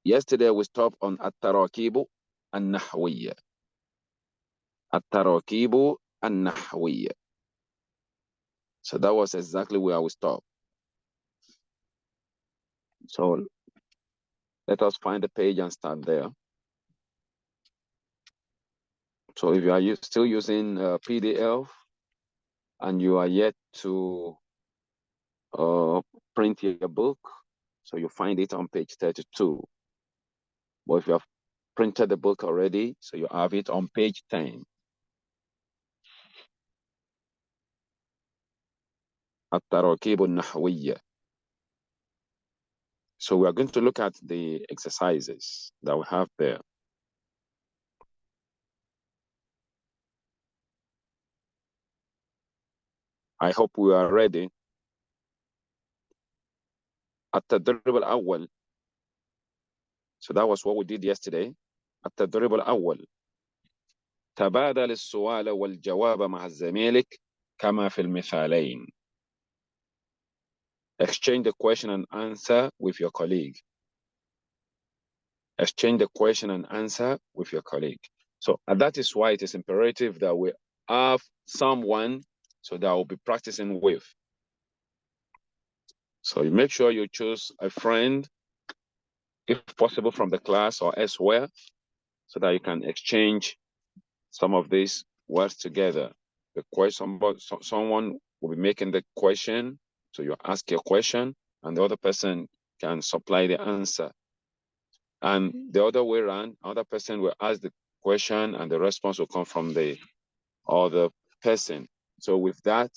Yesterday we stopped on التراكيب النحوية. التراكيب النحوية. So that was exactly where we stopped. So let us find the page and start there. So if you are still using PDF and you are yet to print your book, so you find it on page 32. But if you have printed the book already, so you have it on page 10. التراكيب النحوية. So we are going to look at the exercises that we have there. I hope we are ready. التدريب الأول. So that was what we did yesterday. التدريب الأول. تبادل السؤال والجواب مع زميلك كما في المثالين. Exchange the question and answer with your colleague. Exchange the question and answer with your colleague. So and that is why it is imperative that we have someone so that we'll be practicing with. So you make sure you choose a friend, if possible from the class or elsewhere, so that you can exchange some of these words together. The question, someone will be making the question, so you ask your question, and the other person can supply the answer. And the other way around, other person will ask the question, and the response will come from the other person. So with that,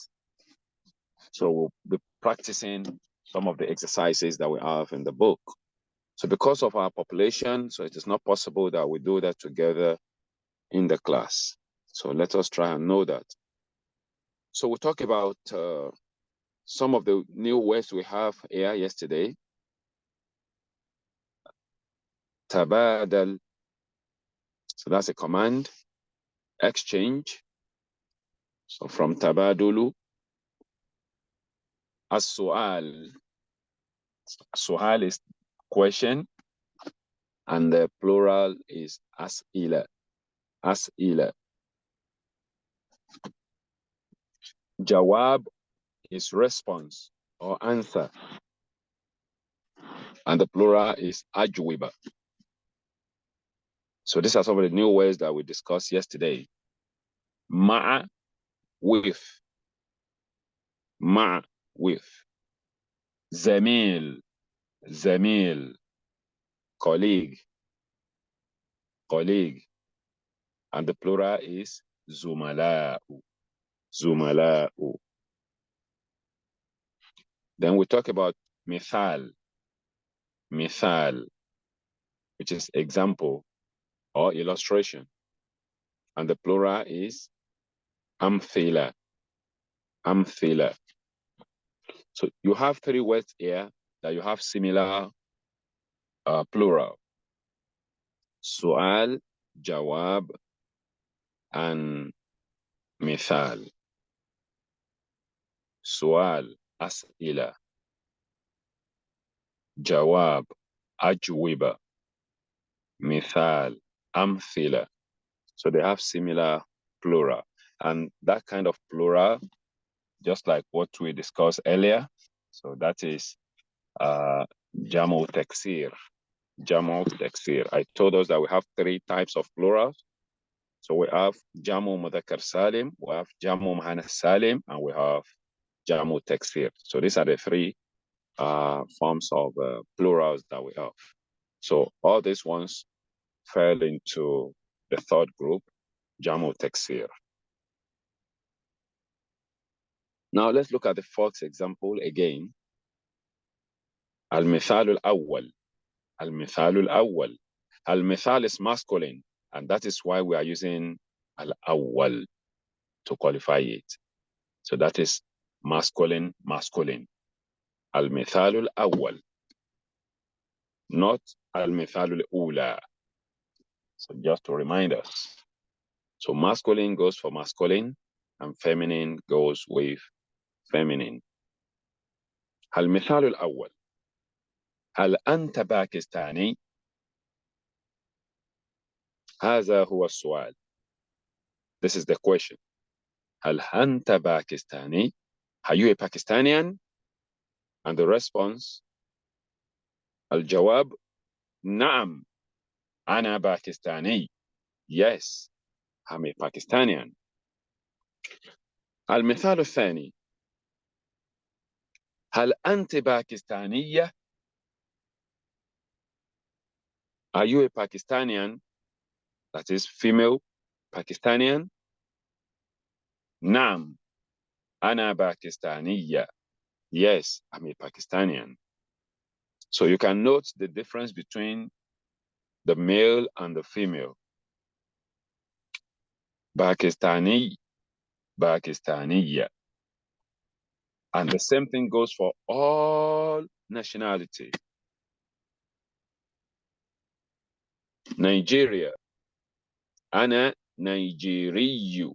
so we'll be practicing some of the exercises that we have in the book. So because of our population, so it is not possible that we do that together in the class. So let us try and know that. So we'll talk about some of the new words we have here yesterday. Tabadal. So that's a command. Exchange. So from tabadulu. As-su'al. Su'al is question. And the plural is as'ila. As'ila. Jawab is response or answer. And the plural is ajwiba. So these are some of the new words that we discussed yesterday. Ma'a, with. Ma'a, with. Zamil, zamil, colleague, colleague. And the plural is zumala'u, zumala'u. Then we talk about mithal, mithal, which is example or illustration. And the plural is amthila, amthila. So you have 3 words here that you have similar plural. Su'al, jawab, and mithal. Su'al, as'ila. Jawab, ajwiba. Mithal, amthila. So they have similar plural. And that kind of plural, just like what we discussed earlier, so that is jamu taksir. Jamu taksir. I told us that we have 3 types of plurals. So we have jamu mudhakkar salim, we have jamu muannath salim, and we have jamu taksir. So these are the 3 forms of plurals that we have. So all these ones fell into the 3rd group, jamu taksir. Now let's look at the 4th example again. Al-mithal al-awwal. Al-mithal al-awwal. Al-mithal is masculine, and that is why we are using al-awwal to qualify it. So that is masculine, masculine. Al-mithal al-awwal. Not al-mithal al-ula. So just to remind us. So masculine goes for masculine, and feminine goes with feminine. Al-mithal al-awwal. هل أنت باكستاني؟ هذا هو السؤال. This is the question. هل أنت باكستاني? Are you a Pakistanian? And the response, الجواب نعم أنا باكستاني. Yes, I'm a Pakistanian. المثال الثاني، هل أنت باكستانية؟ Are you a Pakistanian? That is female Pakistanian. نعم أنا باكستانية. Yes, I'm a Pakistanian. So you can note the difference between the male and the female. Pakistani, Pakistaniya. And the same thing goes for all nationality. Nigeria, أنا نيجيري.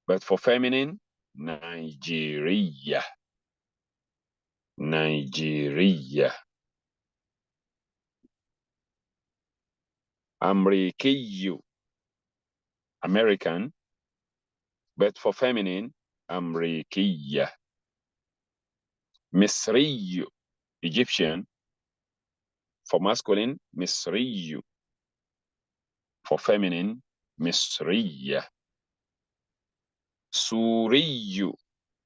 But for feminine, Nigeria. Nigeria. أمريكي, American. But for feminine, أمريكية. مصري, Egyptian. For masculine, مصري. For feminine, مصرية. سوري,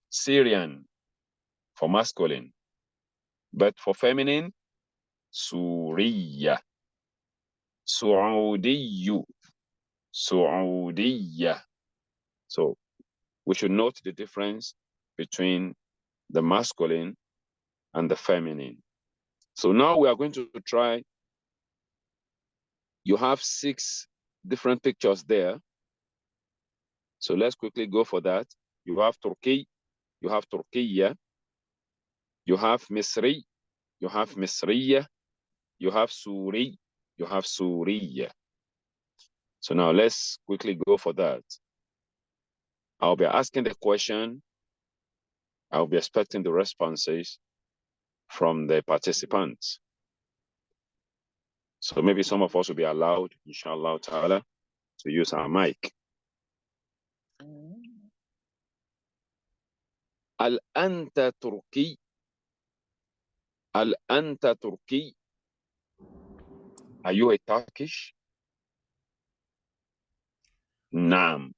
Syrian. For masculine. But for feminine, سورية. سعودي, سعودية. So we should note the difference between the masculine and the feminine. So now we are going to try. You have 6 different pictures there. So let's quickly go for that. You have Turkey, you have Turkiya, you have Misri, you have Misriya, you have Suri, you have Suriya. So now let's quickly go for that. I'll be asking the question. I'll be expecting the responses from the participants. So maybe some of us will be allowed, inshallah ta'ala, to use our mic. هل أنت تركي؟ هل أنت تركي؟ Are you a Turkish? نعم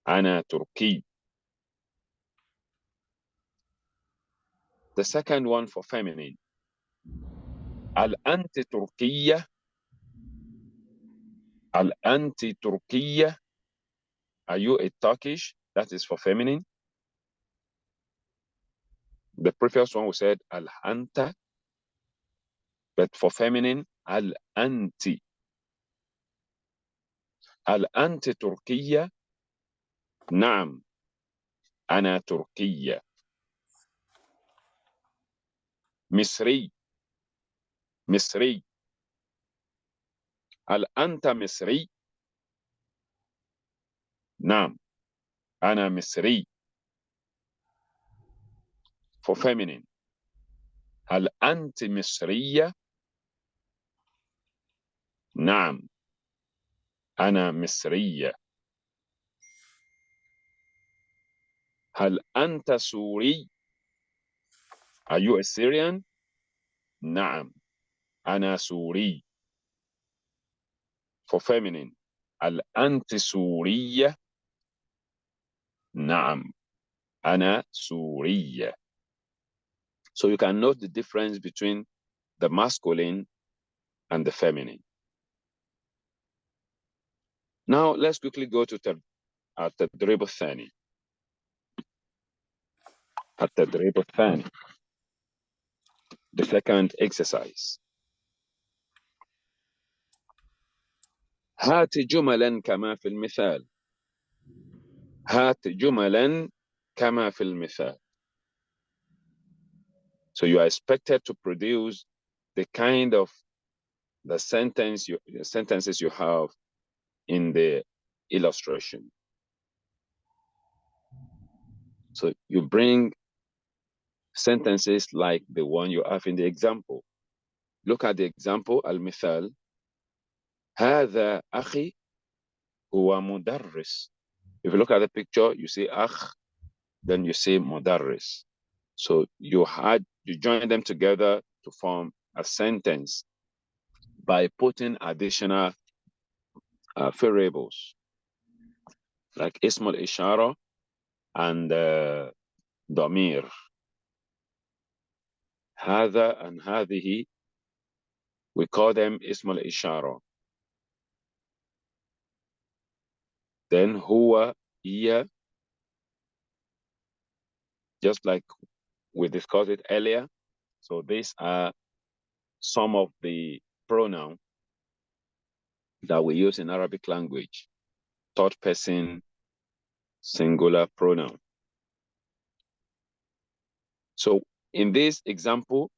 أنا تركي. The second one for feminine. هل أنت تركية؟ هل أنت تركية؟ Are you a Turkish? That is for feminine. The previous one we said هل أنت, but for feminine هل أنت. هل أنت تركية؟ نعم أنا تركية. مصري, مصري. هل أنت مصري؟ نعم أنا مصري. For feminine, هل أنت مصرية؟ نعم أنا مصرية. هل أنت سوري؟ Are you a Syrian? نعم أنا سوري. For feminine, هل أنت سورية؟ نعم أنا سورية. So you can note the difference between the masculine and the feminine. Now let's quickly go to التدريب الثاني. التدريب الثاني. The second exercise. هات جملا كما في المثال. هات جملا كما في المثال. So you are expected to produce the kind of the sentences you have in the illustration. So you bring sentences like the one you have in the example. Look at the example, al-mithal. هذا أخي هو مدرس. If you look at the picture, you see أخ, then you see مدرس. So you join them together to form a sentence by putting additional variables like اسم الإشارة and ضمير. هذا and هذه, we call them اسم الإشارة. Then هو, هي, just like we discussed it earlier. So these are some of the pronouns that we use in Arabic language. Third person singular pronoun. So in this example,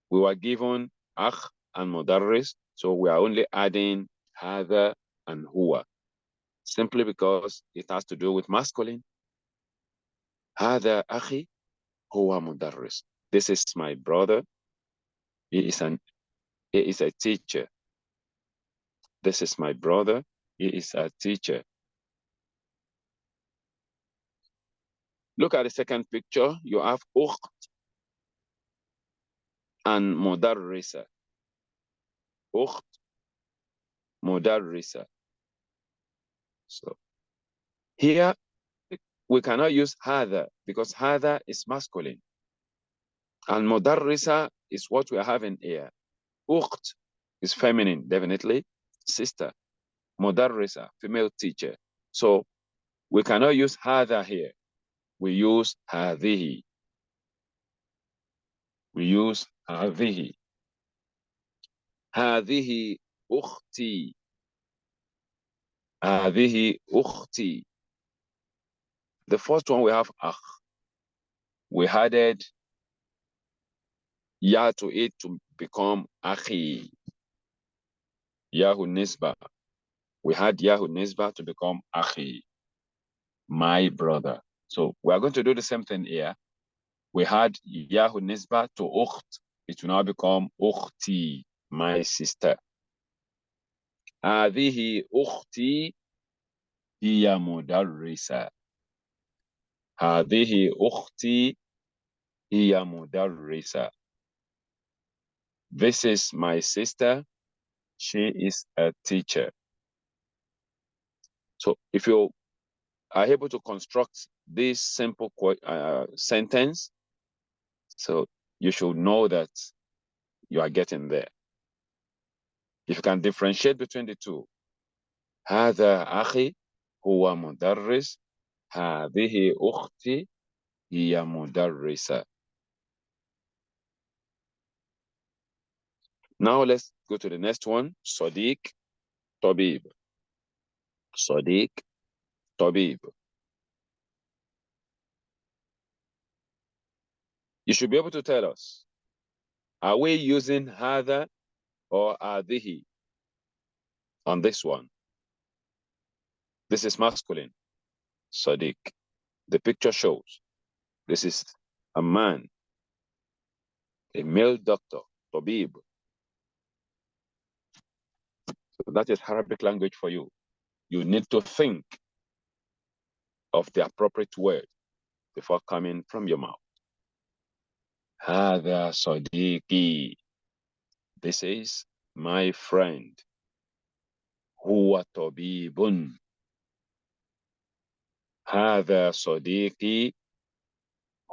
we were given akh and mudarris. So we are only adding هذا and huwa, simply because it has to do with masculine. هذا أخي هو مدرس. This is my brother. He is a teacher. This is my brother. He is a teacher. Look at the second picture. You have ukht and mudarrisa. Ukht, mudarrisa. So here we cannot use hada because hada is masculine. And mudarrisa is what we are having here. Ukht is feminine, definitely. Sister. Mudarrisa, female teacher. So we cannot use hada here. We use hadhihi. We use hadhihi. هذه أختي. هذه أختي. The first one we have akh. We added ya to it to become akhi. Yahu nisba. We had yahu nisba to become akhi, my brother. So we are going to do the same thing here. We had yahu nisba to ukht. It will now become ukhti, my sister. هذه أختي هي مدرسة. هذه أختي هي مدرسة. This is my sister. She is a teacher. So if you are able to construct this simple sentence, so you should know that you are getting there. If you can differentiate between the two, هذا أخي هو مدرس. هذه أختي هي مدرسة. Now let's go to the next one. صديق طبيب. صديق طبيب. You should be able to tell us, are we using هذا or هذه on this one? This is masculine, Sadiq. The picture shows this is a man, a male doctor, Tabib. So that is Arabic language for you. You need to think of the appropriate word before coming from your mouth. هذا صديقي. This is my friend. هو طبيب. هذا صديقي.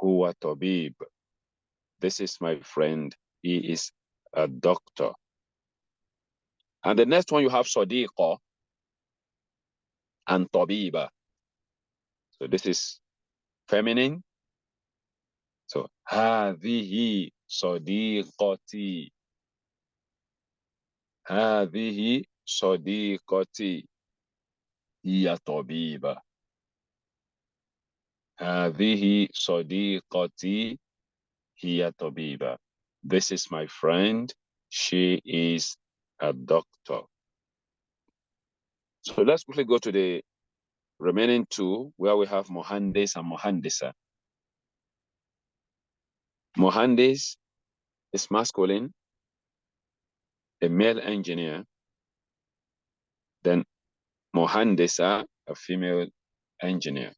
هو طبيب. This is my friend. He is a doctor. And the next one you have صديقة and طبيبة. So this is feminine. So هذه صديقتي. هذه صديقتي. هي طبيبة. هذه صديقتي. هي طبيبة. This is my friend. She is a doctor. So let's quickly go to the remaining two where we have Mohandis and Mohandisa. Mohandis is masculine, a male engineer. Then muhandisa, a female engineer.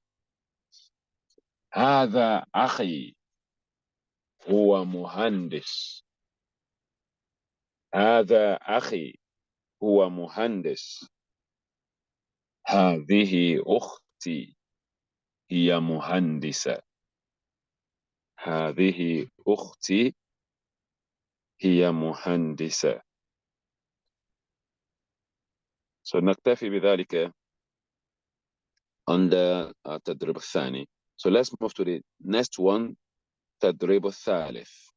هذا أخي هو مهندس. هذا أخي هو مهندس. هذه أختي هي مهندسة. هذه أختي هي مهندسة. So نكتفي بذلك عند التدريب الثاني. So let's move to the next one. التدريب الثالث.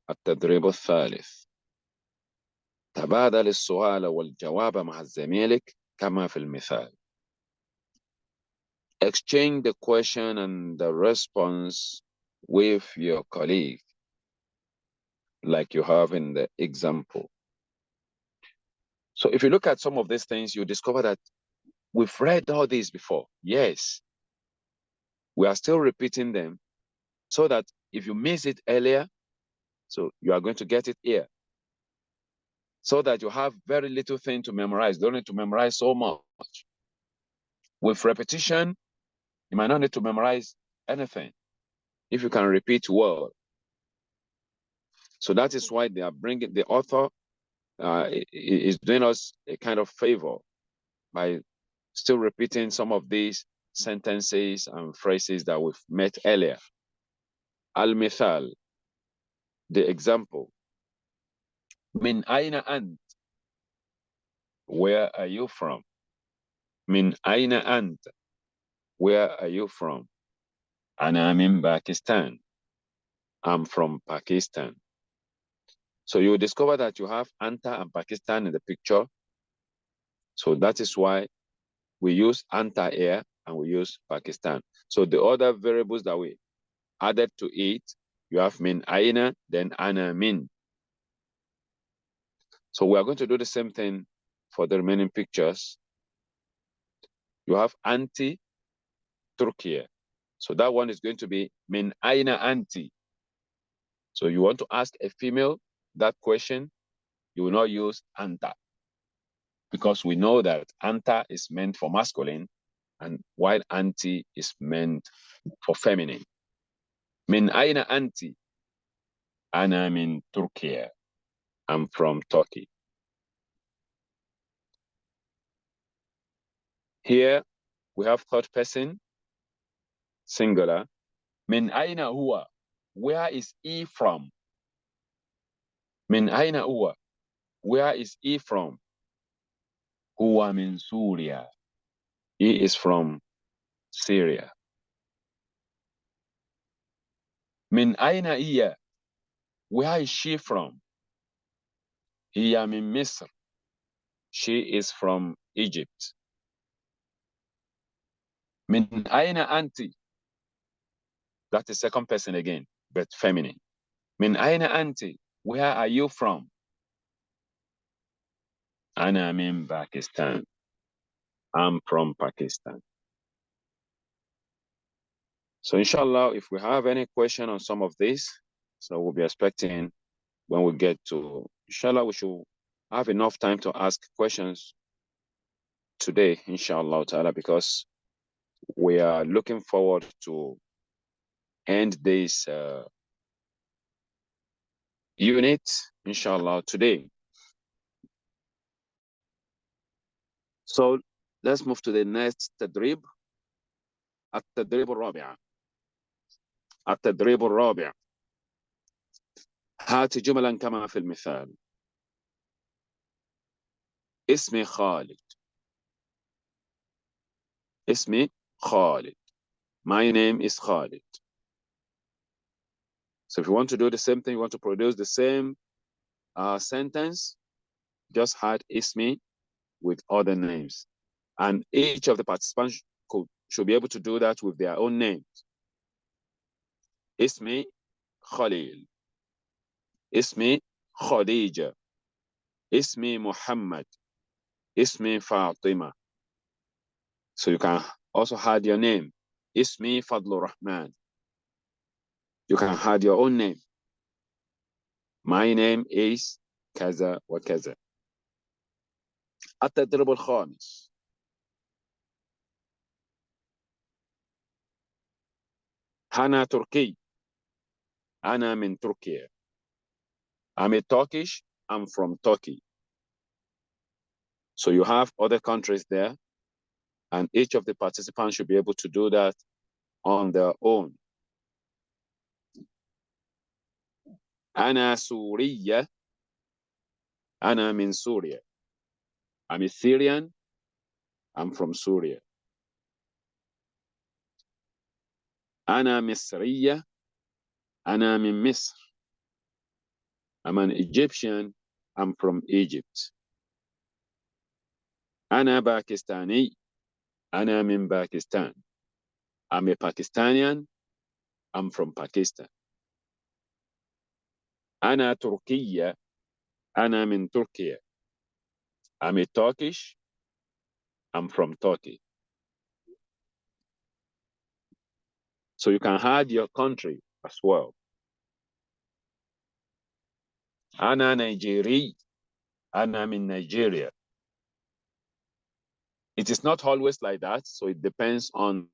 التدريب الثالث. تبادل السؤال والجواب مع زميلك كما في المثال. Exchange the question and the response with your colleague, like you have in the example. So if you look at some of these things, you discover that we've read all these before. Yes, we are still repeating them so that if you miss it earlier, so you are going to get it here. So that you have very little thing to memorize. Don't need to memorize so much. With repetition, you might not need to memorize anything if you can repeat well. So that is why they are bringing, the author is doing us a kind of favor by still repeating some of these sentences and phrases that we've met earlier. Al-Mithal, the example. Min aina ant? Where are you from? Min aina ant? Where are you from? Ana min Pakistan. I'm from Pakistan. So you discover that you have Anta and Pakistan in the picture. So that is why we use Anta here and we use Pakistan. So the other variables that we added to it, you have min aina, then ana min. So we are going to do the same thing for the remaining pictures. You have anti, Turkey. So that one is going to be min aina anti. So you want to ask a female that question, you will not use anta, because we know that anta is meant for masculine, and while anti is meant for feminine. Min aina anti? Ana min Turkey. I'm from Turkey. Here we have third person, singular. Min aina huwa? Where is he from? Min aina huwa? Where is he from? Huwa min Syria. He is from Syria. Min aina hiya? Where is she from? Hiya min Misr. She is from Egypt. Min aina anti? That's the second person again, but feminine. Min aina anti? Where are you from? Ana min Pakistan. I'm from Pakistan. So inshallah, if we have any question on some of this, so we'll be expecting when we get to, inshallah, we should have enough time to ask questions today, inshallah ta'ala, because we are looking forward to end this unit, inshallah, today. So let's move to the next تدريب. التدريب الرابع. التدريب الرابع. هات جملا كما في المثال. اسمي خالد. اسمي خالد. My name is Khalid. So if you want to do the same thing, you want to produce the same sentence, just add ismi with other names. And each of the participants should be able to do that with their own names. Ismi Khalil. Ismi Khadija. Ismi Muhammad. Ismi Fatima. So you can also add your name. Ismi Fadlur Rahman. You can add your own name. My name is Kaza wa Kaza. التدريب الخامس. أنا تركي. أنا من تركيا. I'm a Turkish. I'm from Turkey. So you have other countries there, and each of the participants should be able to do that on their own. أنا سورية. أنا من سوريا. I'm a Syrian. I'm from Syria. أنا مصرية. أنا من مصر. I'm an Egyptian. I'm from Egypt. أنا باكستاني. أنا من باكستان. I'm a Pakistani. I'm from Pakistan. أنا تركية. أنا من تركيا. I'm a Turkish. I'm from Turkey. So you can add your country as well. أنا نيجيري. أنا من Nigeria. It is not always like that, so it depends on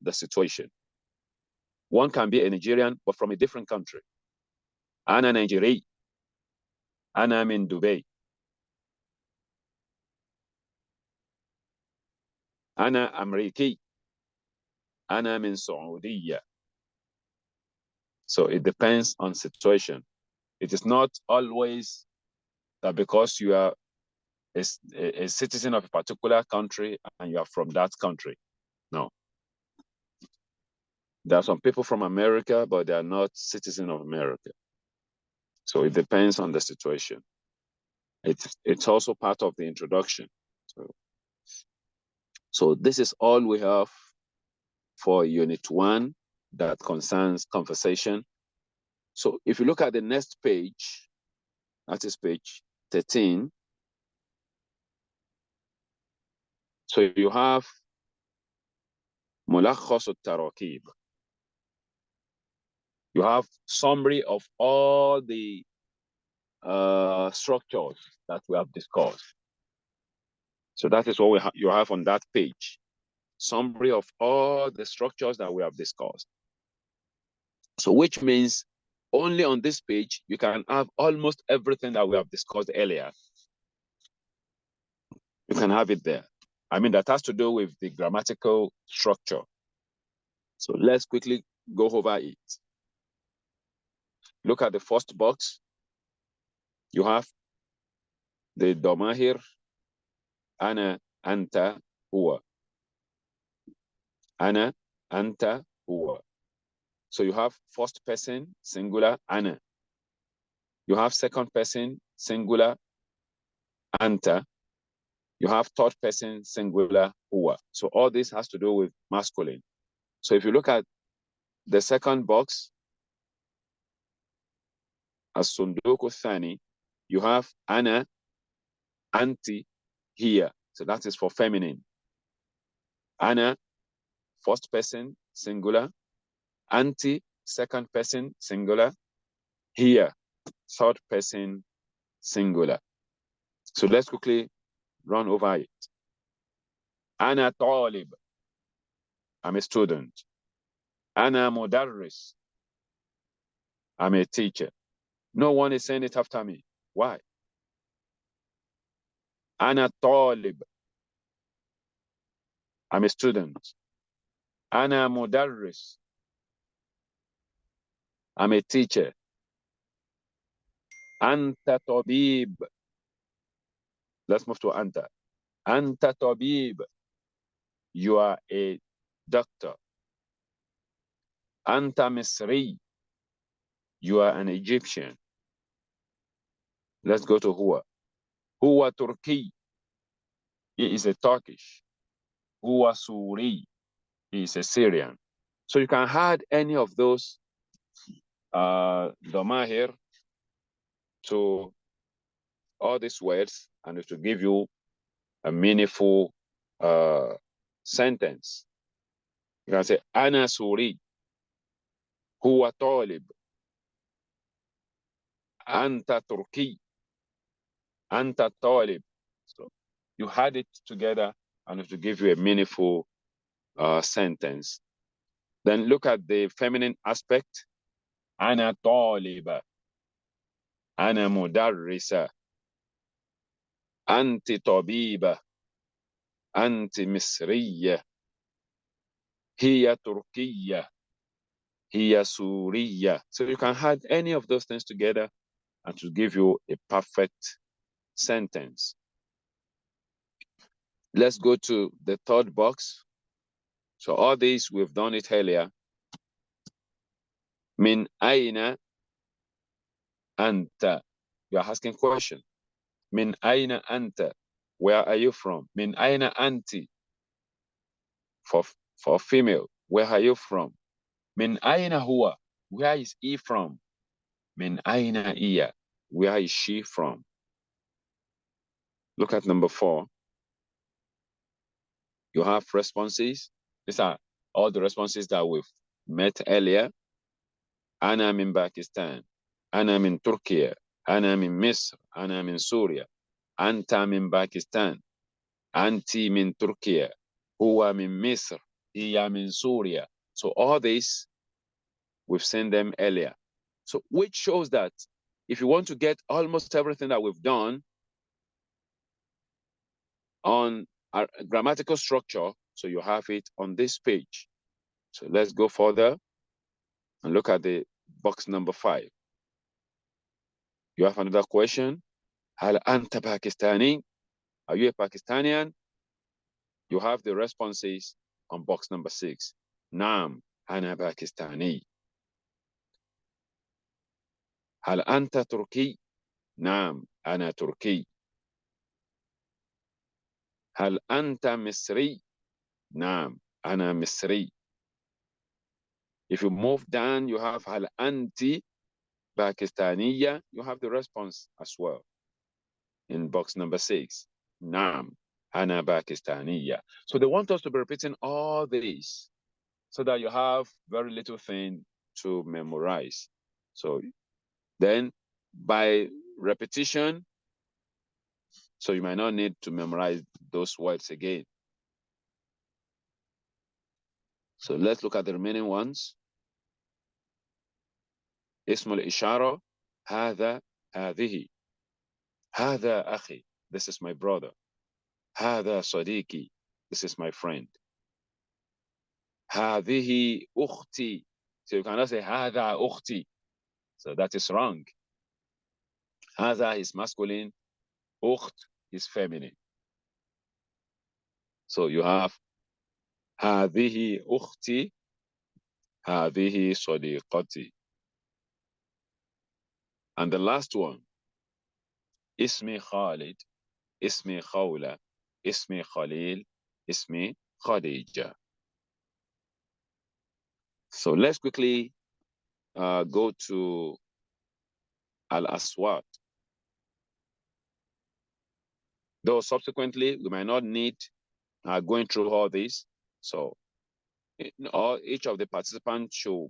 the situation. One can be a Nigerian, but from a different country. أنا نيجيري. أنا من دبي. أنا أمريكي. أنا من سعودية. So it depends on situation. It is not always that because you are a citizen of a particular country and you are from that country. No. There are some people from America, but they are not citizens of America. So it depends on the situation. It's also part of the introduction. So this is all we have for Unit 1 that concerns conversation. So if you look at the next page, that is page 13. So you have ملخص التراكيب. You have summary of all the structures that we have discussed. So that is what you have on that page. Summary of all the structures that we have discussed. So which means only on this page, you can have almost everything that we have discussed earlier. You can have it there. I mean, that has to do with the grammatical structure. So let's quickly go over it. Look at the first box. You have the domahir, ana, anta, huwa. Ana, anta, huwa. So you have first person, singular, ana. You have second person, singular, anta. You have third person, singular, huwa. So all this has to do with masculine. So if you look at the second box, as-sunduku thani, you have ana, anti, here. So that is for feminine. Ana, first person, singular. Anti, second person, singular. Here, third person, singular. So let's quickly run over it. Ana talib. I'm a student. Ana mudarris. I'm a teacher. No one is saying it after me. Why? Ana talib. I'm a student. Ana mudarris. I'm a teacher. Anta tabib. Let's move to anta. Anta tabib. You are a doctor. Anta Misri. You are an Egyptian. Let's go to Huwa. Huwa Turki. He is a Turkish. Huwa Suri. He is a Syrian. So you can add any of those domahir to all these words and it will give you a meaningful sentence. You can say, Ana Suri. Huwa Talib. Anta Turki. Anta Talib. So you had it together and it will give you a meaningful sentence. Then look at the feminine aspect. Ana taliba. Ana mudarrisa. Anti tabiba. Anti misriya. Hiya Turkiya. Hiya Suriya. So you can add any of those things together and to give you a perfect sentence. Let's go to the third box. So all these, we've done it earlier. Min aina anta. You are asking question. Min aina anta. Where are you from? Min aina anti. For female. Where are you from? Min aina huwa. Where is he from? Min aina iya. Where is she from? Look at number 4. You have responses. These are all the responses that we've met earlier. Ana min Pakistan. Ana min Turkey. Ana min Misr. Ana min Syria. Anta min Pakistan. Anti min Turkey. Huwa min Misr. Hiya min Syria. So all this, we've seen them earlier. So which shows that if you want to get almost everything that we've done on our grammatical structure, so you have it on this page. So let's go further and look at the box number 5. You have another question. Hal anta Pakistani? Are you a Pakistani? You have the responses on box number 6. Naam, ana Pakistani. Hal anta Turki? Naam, ana Turki. Hal anta Misri? Naam, ana Misri. If you move down, you have hal anti Pakistaniya. You have the response as well in box number 6. Naam, ana Pakistaniya. So they want us to be repeating all these so that you have very little thing to memorize. So then by repetition, so you might not need to memorize those words again. So let's look at the remaining ones. اسم الإشارة هذا هذه. هذا أخي. This is my brother. هذا صديقي. This is my friend. هذه أختي. So you cannot say هذا أختي. So that is wrong. هذا is masculine. أخت is feminine. So you have هذه أختي. هذه صديقتي. And the last one. اسمي خالد. اسمي خولة. اسمي خليل. اسمي خديجة. So let's quickly go to Al-Aswat. Though subsequently, we might not need going through all this. So each of the participants should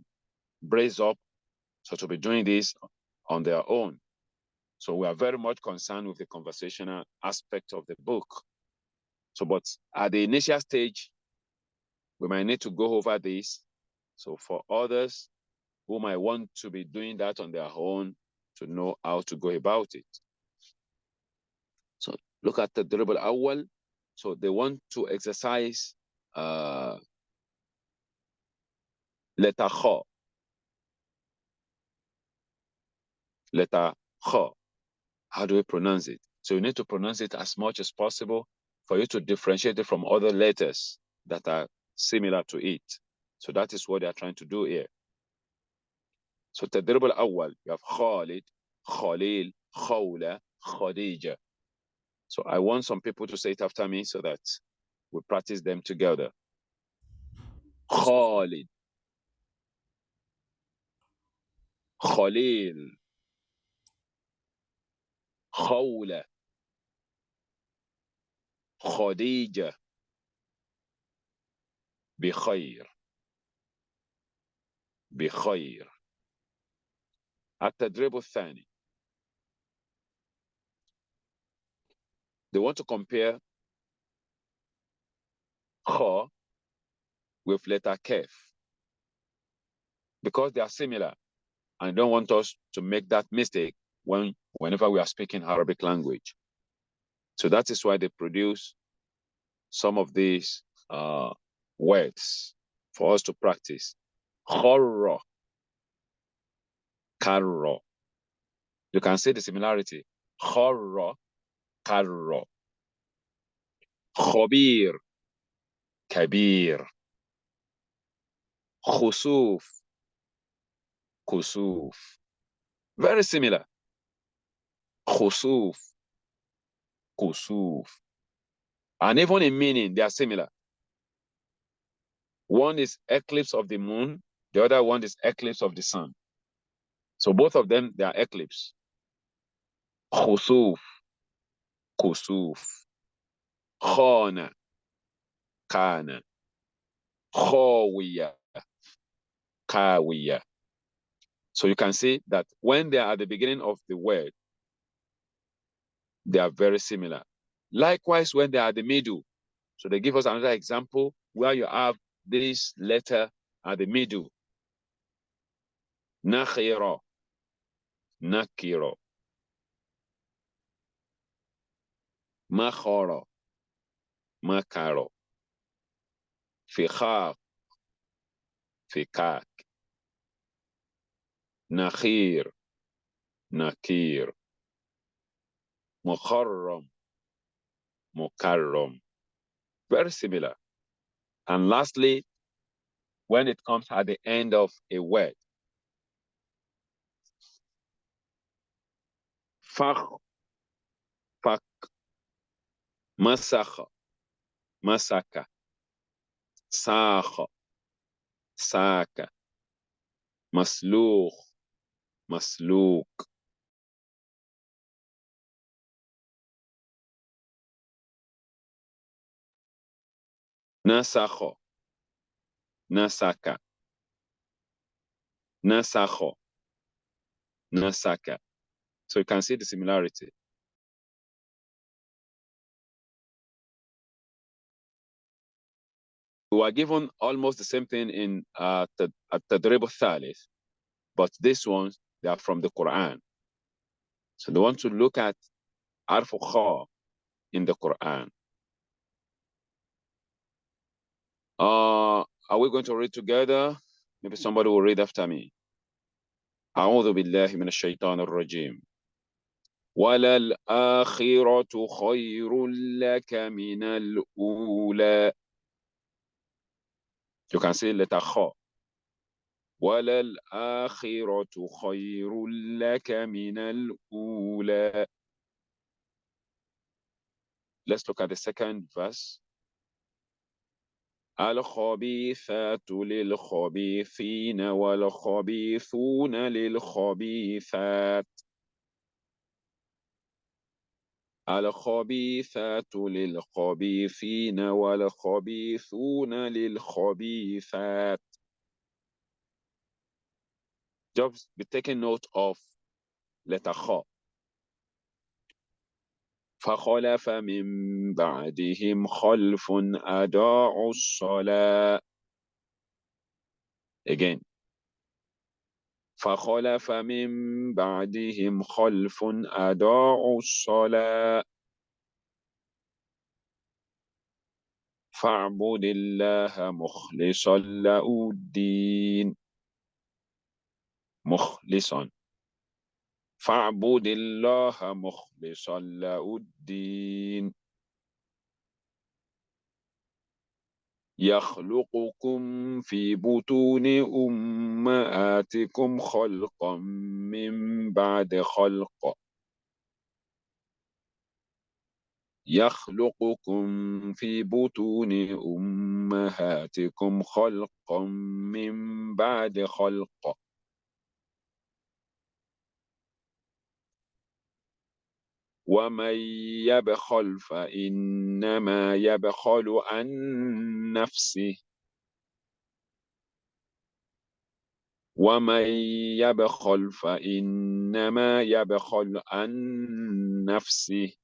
brace up so to be doing this on their own. So we are very much concerned with the conversational aspect of the book. So, but at the initial stage, we might need to go over this. So for others who might want to be doing that on their own, to know how to go about it. So look at the Dribble Awal. So they want to exercise letter Kha. Letter Kha. How do we pronounce it? So you need to pronounce it as much as possible for you to differentiate it from other letters that are similar to it. So that is what they are trying to do here. So Tadrib al-Awwal, you have Khalid, Khalil, Khawla, Khadija. So I want some people to say it after me so that we practice them together. Khalid, Khalil, Khawla, Khadija, بخير بخير. التدريب الثاني They want to compare kha with letter kef because they are similar. I don't want us to make that mistake whenever we are speaking Arabic language. So that is why they produce some of these words for us to practice. Khorra, karra. You can see the similarity. Khorra, karra. Khabir, kabir. Khusuf, kusuf. Very similar. Khusuf, kusuf. And even in meaning, they are similar. One is eclipse of the moon, the other one is eclipse of the sun. So both of them, they are eclipse. Khusuf, kusuf. Khana, kana. Khawiya, kawiya. So you can see that when they are at the beginning of the word, they are very similar. Likewise, when they are at the middle, so they give us another example where you have this letter at the middle. Nakhira, nakiro. Makhara, makaro. Fikhak, fikak. Nakhir, nakir. Mukharram, mukarram. Very similar. And lastly, when it comes at the end of a word, fakh, fak, masakha, masaka, sakha, saka, maslukh, masluk. Nasakha, nasaka, nasakha, nasaka. So you can see the similarity. We were given almost the same thing in At-Tadrib al-Thalith, but these ones, they are from the Quran. So they want to look at Arfu Kha in the Quran. Are we going to read together? Maybe somebody will read after me. أعوذ بالله من الشيطان الرجيم. وللآخرة خير لك من الأولى. You can say letter Kha. وللآخرة خير لك من الأولى. Let's look at the second verse. الخبيثات للخبيثين والخبيثون للخبيثات. الخبيثات للخبيثين والخبيثون للخبيثات. Just be taking note of letter Kha. فخلف من بعدهم خلف أضاعوا الصلاة. Again. فخلف من بعدهم خلف أضاعوا الصلاة. فاعبد الله مخلصا له الدين. مخلصا. فاعبد الله مخلصا له الدين. يخلقكم في بطون أمهاتكم خلقا من بعد خلق. يخلقكم في بطون أمهاتكم خلقا من بعد خلق. ومن يبخل فإنما يبخل عن نفسه. ومن يبخل فإنما يبخل عن نفسه.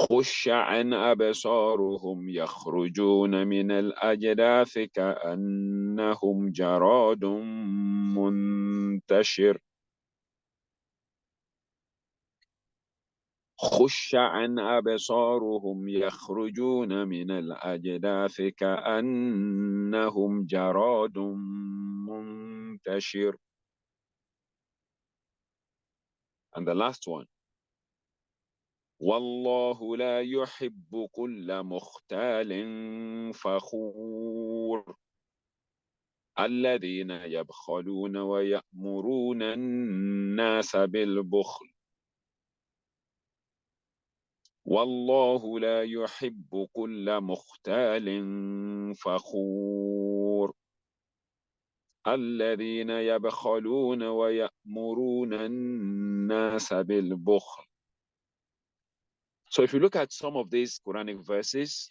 خش عن أبصارهم يخرجون من الأجداث كأنهم جراد منتشر. خش عن أبصارهم يخرجون من الأجداث كأنهم جراد منتشر. And the last one. والله لا يحب كل مختال فخور الذين يبخلون ويأمرون الناس بالبخل. والله لا يحب كل مختال فخور الذين يبخلون ويأمرون الناس بالبخل. So if you look at some of these Quranic verses,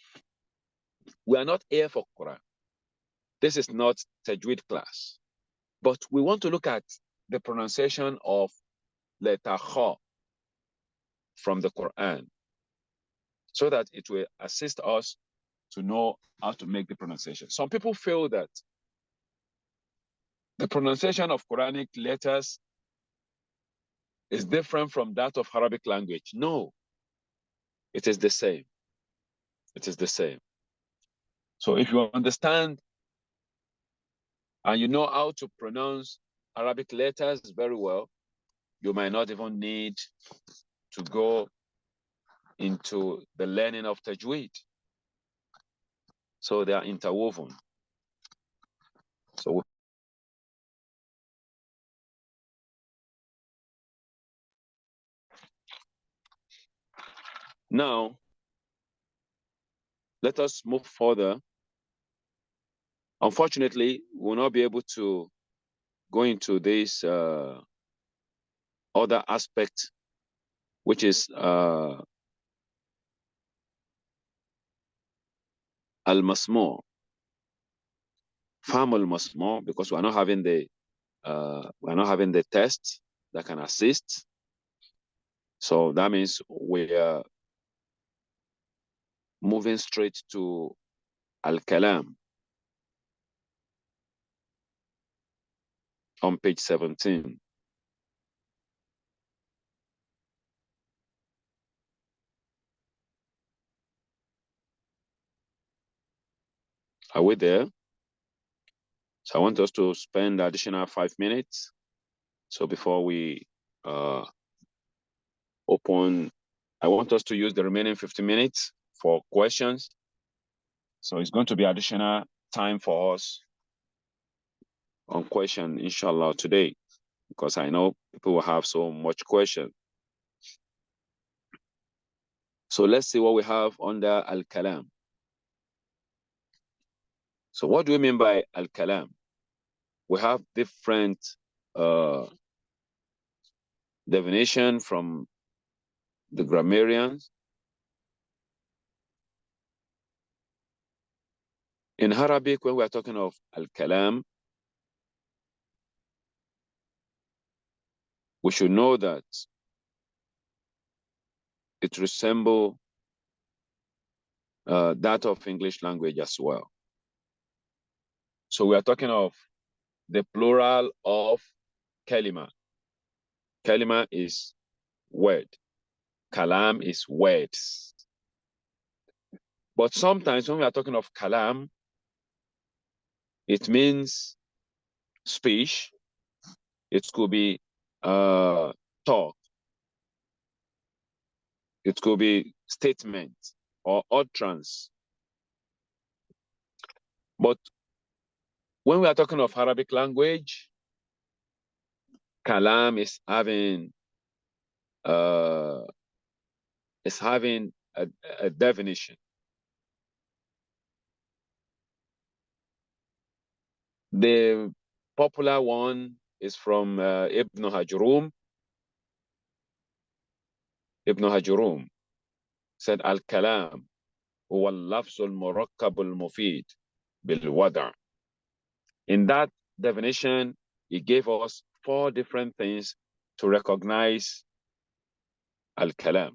we are not here for Quran. This is not Tajweed class. But we want to look at the pronunciation of letter Kha from the Quran so that it will assist us to know how to make the pronunciation. Some people feel that the pronunciation of Quranic letters is different from that of Arabic language. No, it is the same. It is the same. So if you understand and you know how to pronounce Arabic letters very well, you might not even need to go into the learning of Tajweed. So they are interwoven. So now, let us move further. Unfortunately, we will not be able to go into this other aspect, which is al-masmu', fahm al-masmu', because we are not having the test that can assist. So that means we are moving straight to al-kalam on page 17. Are we there? So I want us to spend additional 5 minutes. So before we open, I want us to use the remaining 50 minutes for questions. So it's going to be additional time for us on question, inshallah, today, because I know people will have so much question. So let's see what we have under al-kalam. So what do we mean by al-kalam? We have different definition from the grammarians. In Arabic, when we are talking of al-kalam, we should know that it resembles that of English language as well. So we are talking of the plural of kalima. Kalima is word. Kalam is words. But sometimes when we are talking of kalam, it means speech. It could be talk. It could be statement or utterance. But when we are talking of Arabic language, kalam is having a definition. The popular one is from Ibn Hajrum. Ibn Hajrum said, Al-Kalam huwa al-lafz al-murakkab al-mufid bil-wada'. In that definition, he gave us 4 different things to recognize Al-Kalam.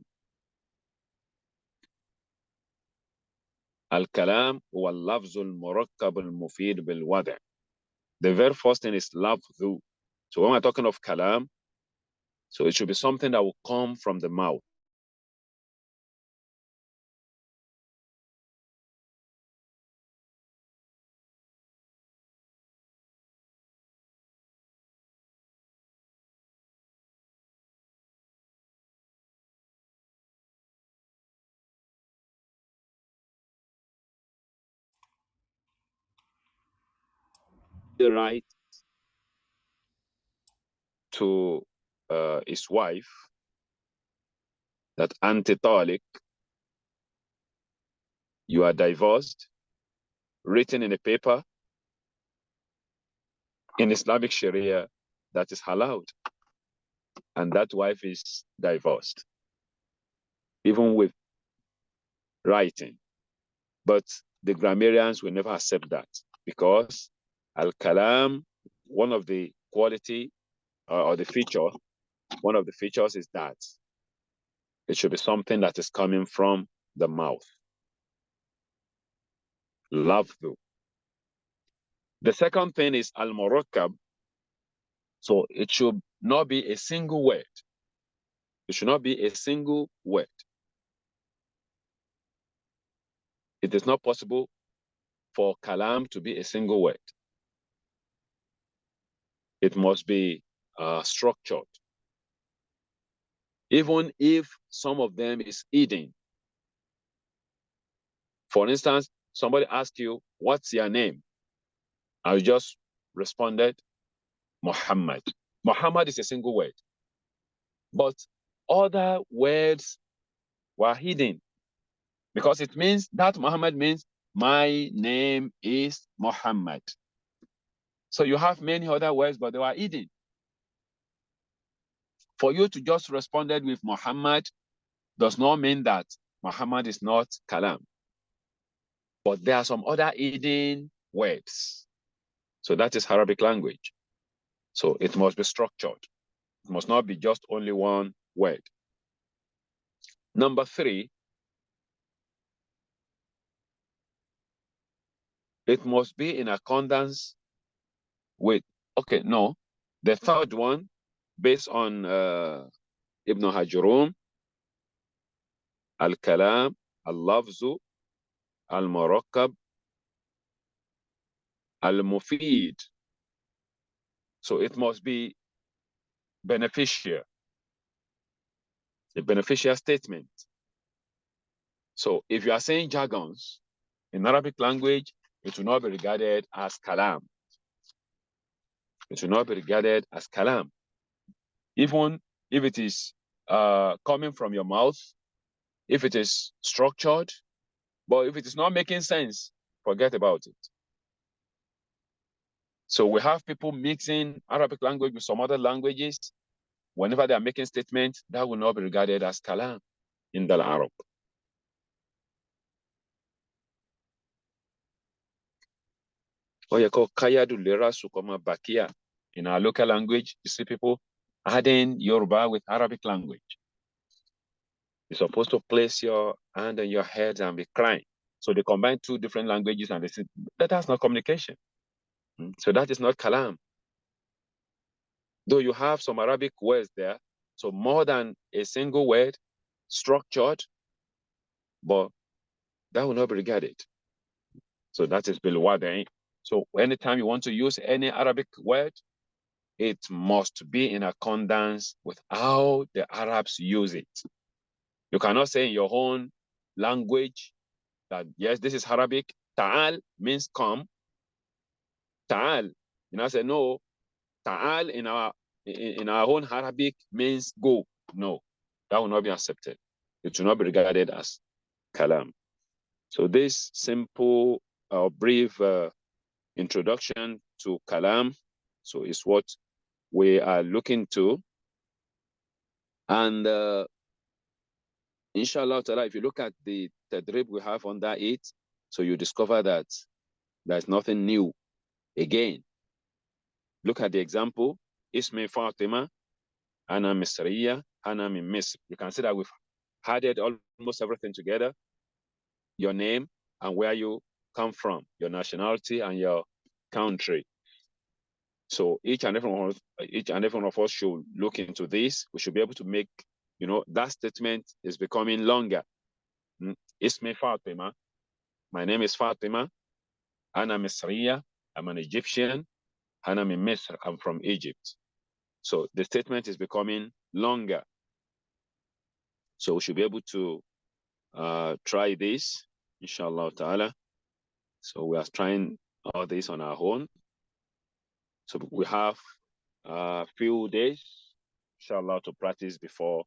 الكلام هو اللفظ المركب المفيد بالوضع. The very first thing is لفظ. So when we're talking of kalam, so it should be something that will come from the mouth. The right to his wife that antitalic, you are divorced, written in a paper in Islamic Sharia that is allowed, and that wife is divorced, even with writing. But the grammarians will never accept that because al-kalam, one of the quality or the feature, one of the features is that it should be something that is coming from the mouth. Lafdhu. The second thing is al-murakkab. So it should not be a single word. It should not be a single word. It is not possible for kalam to be a single word. It must be structured. Even if some of them is hidden. For instance, somebody asked you, what's your name? I just responded, Muhammad. Muhammad is a single word. But other words were hidden because it means that Muhammad means my name is Muhammad. So you have many other words, but they were hidden. For you to just responded with Muhammad does not mean that Muhammad is not kalam. But there are some other hidden words. So that is Arabic language. So it must be structured. It must not be just only one word. Number 3, it must be in accordance with, okay, no. The third one, based on Ibn Hajurum, al-kalam, al-lafzu, al-murakkab, al-mufid. So it must be beneficial, a beneficial statement. So if you are saying jargons in Arabic language, it will not be regarded as kalam. It will not be regarded as kalam. Even if it is coming from your mouth, if it is structured, but if it is not making sense, forget about it. So we have people mixing Arabic language with some other languages. Whenever they are making statements, that will not be regarded as kalam in the Arab. In our local language, you see people adding Yoruba with Arabic language. You're supposed to place your hand on your head and be crying. So they combine two different languages and they say, that's not communication. So that is not kalam. Though you have some Arabic words there, so more than a single word, structured, but that will not be regarded. So that is bilwada'i. So anytime you want to use any Arabic word, it must be in accordance with how the Arabs use it. You cannot say in your own language that, yes, this is Arabic. Ta'al means come. Ta'al. You know, say, no, ta'al in our own Arabic means go. No, that will not be accepted. It will not be regarded as kalam. So this simple brief introduction to kalam, so is what we are looking to. And inshallah ta'ala, if you look at the tadrib we have under it, so you discover that there's nothing new. Again, look at the example. Ismi Fatima, Ana Misriya, Ana min Misr. You can see that we've added almost everything together. Your name, and where you come from, your nationality and your country. So each and every one of us should look into this. We should be able to make, that statement is becoming longer. Ismi Fatima. My name is Fatima. Ana Misriya. I'm an Egyptian. Ana min Misr. I'm from Egypt. So the statement is becoming longer. So we should be able to try this, inshallah ta'ala. So we are trying all this on our own. So we have a few days, inshallah, to practice before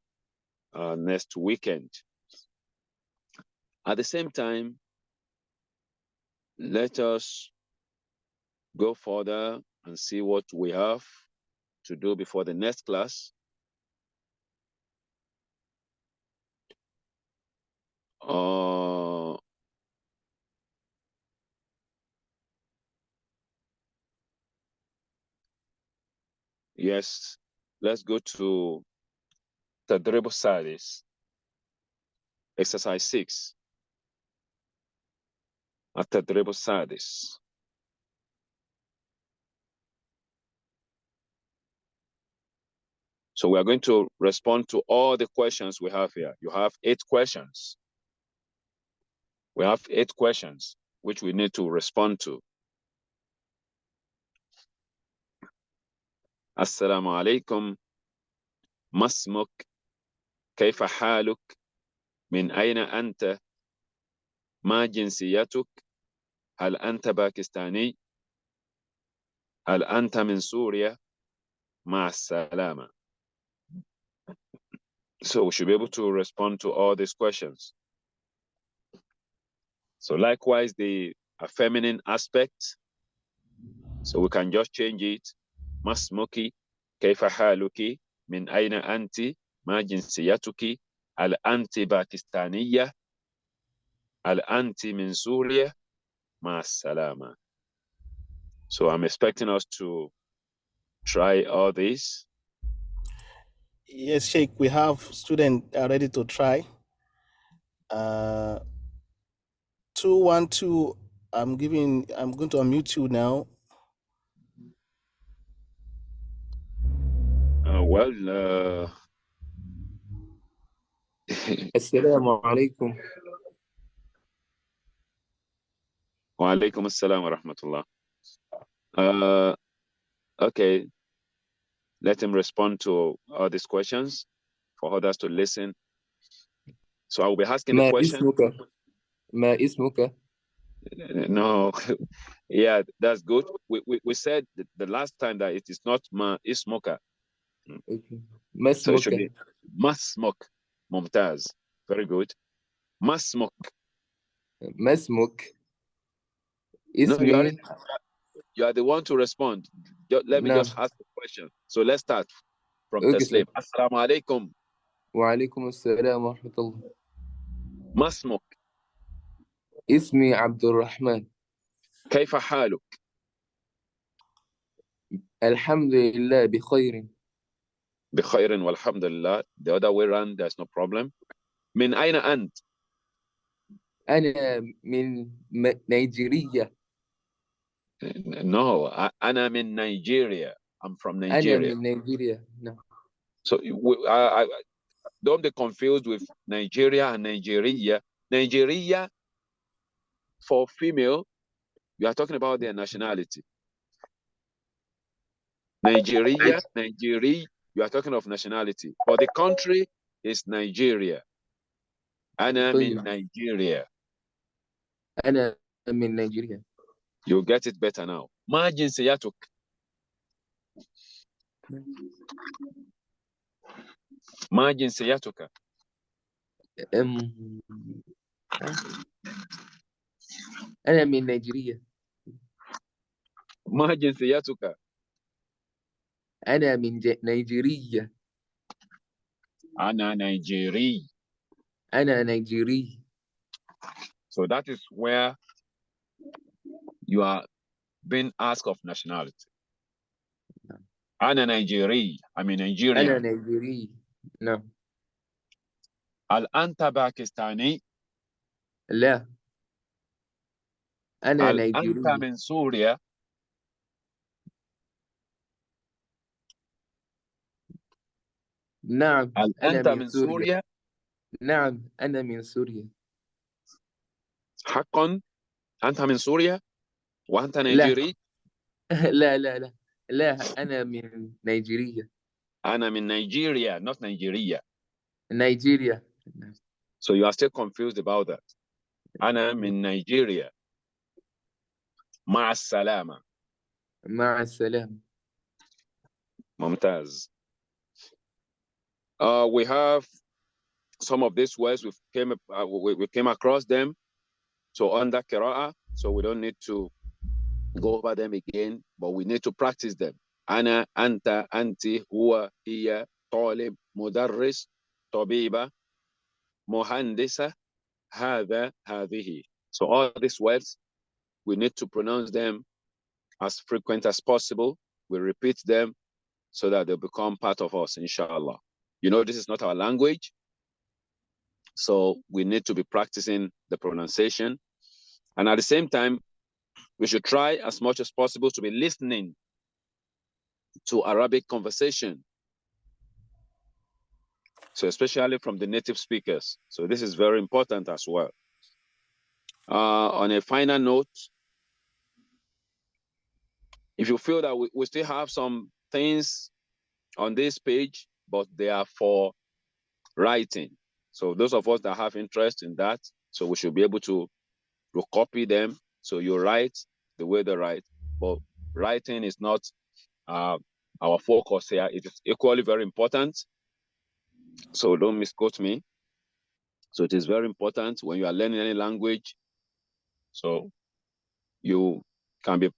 next weekend. At the same time, let us go further and see what we have to do before the next class. Yes, let's go to Tadrib Sadis, exercise 6. At Tadrib Sadis. So we are going to respond to all the questions we have here. You have 8 questions. We have 8 questions which we need to respond to. Assalamu alaikum. Masmuk. Kayfa haluk? Min ayna anta? Ma jinsiyatuk? Hal anta Pakistani? Hal anta min Syria? Ma salama. So we should be able to respond to all these questions. So likewise, the feminine aspect, so we can just change it. Masmuki, kayfa haluki, min aina anti, ma jinsiyatuki, al anti Pakistaniya, al anti min Syria, ma salama. So I'm expecting us to try all this. Yes, Sheikh, we have students ready to try. 212, I'm going to unmute you now. Assalamu alaikum. Wa alaikum assalam wa rahmatullah. Okay, let him respond to all these questions for others to listen. So I will be asking the question. Ma ismuka? No, yeah, that's good. We said the last time that it is not ma ismuka. Okay. So it should be masmuk. Mumtaz. Very good. Masmuk. Masmuk. No, Ismi. you are the one to respond. Let me just ask the question. So let's start from Taslim. Assalamu alaikum. Wa alaikum assalam wa rahmatullah. Masmuk. Ismi Abdul Rahman. كيف حالك؟ Alhamdulillah bi khairin. بخير والحمد لله. The other way around, there's no problem. من أين أنت؟ أنا من نيجيريا. No, أنا من Nigeria. I'm from أنا Nigeria. من نيجيريا. No. So don't be confused with Nigeria and Nigeria. Nigeria, for female, you are talking about their nationality. Nigeria, you are talking of nationality. But the country is Nigeria. أنا من Nigeria. أنا من نيجيريا. You get it better now. ما جنسيتك؟ ما جنسيتك؟ أنا من نيجيريا. ما جنسيتك؟ أنا من نيجيريا. أنا نيجيري. أنا نيجيري. So that is where you are being asked of nationality. أنا نيجيري. I'm a Nigerian. أنا نيجيري. No. هل أنت باكستاني؟ لا. أنا هل أنت نيجيرية. من سوريا؟ نعم هل أنا أنت من من سوريا. سوريا؟ نعم أنا من سوريا. حقا أنت من سوريا وأنت لا نيجيري؟ لا لا لا لا، أنا من نيجيريا. أنا من Nigeria, not Nigeria. نيجيريا. So you are still confused about that. أنا من Nigeria. مع السلامة. مع السلامة. ممتاز. We have some of these words we came across them. So under Qira'ah, so we don't need to go over them again, but we need to practice them. أنا أنت أنت هو هي طالب مدرس طبيبة مهندسة هذا هذه. So all these words, we need to pronounce them as frequent as possible. We repeat them so that they become part of us, inshallah. You know, this is not our language, so we need to be practicing the pronunciation. And at the same time, we should try as much as possible to be listening to Arabic conversation. So especially from the native speakers. So this is very important as well. On a final note, if you feel that we still have some things on this page, but they are for writing. So those of us that have interest in that, so we should be able to copy them. So you write the way they write, but writing is not our focus here. It is equally very important. So don't misquote me. So it is very important when you are learning any language. So you can be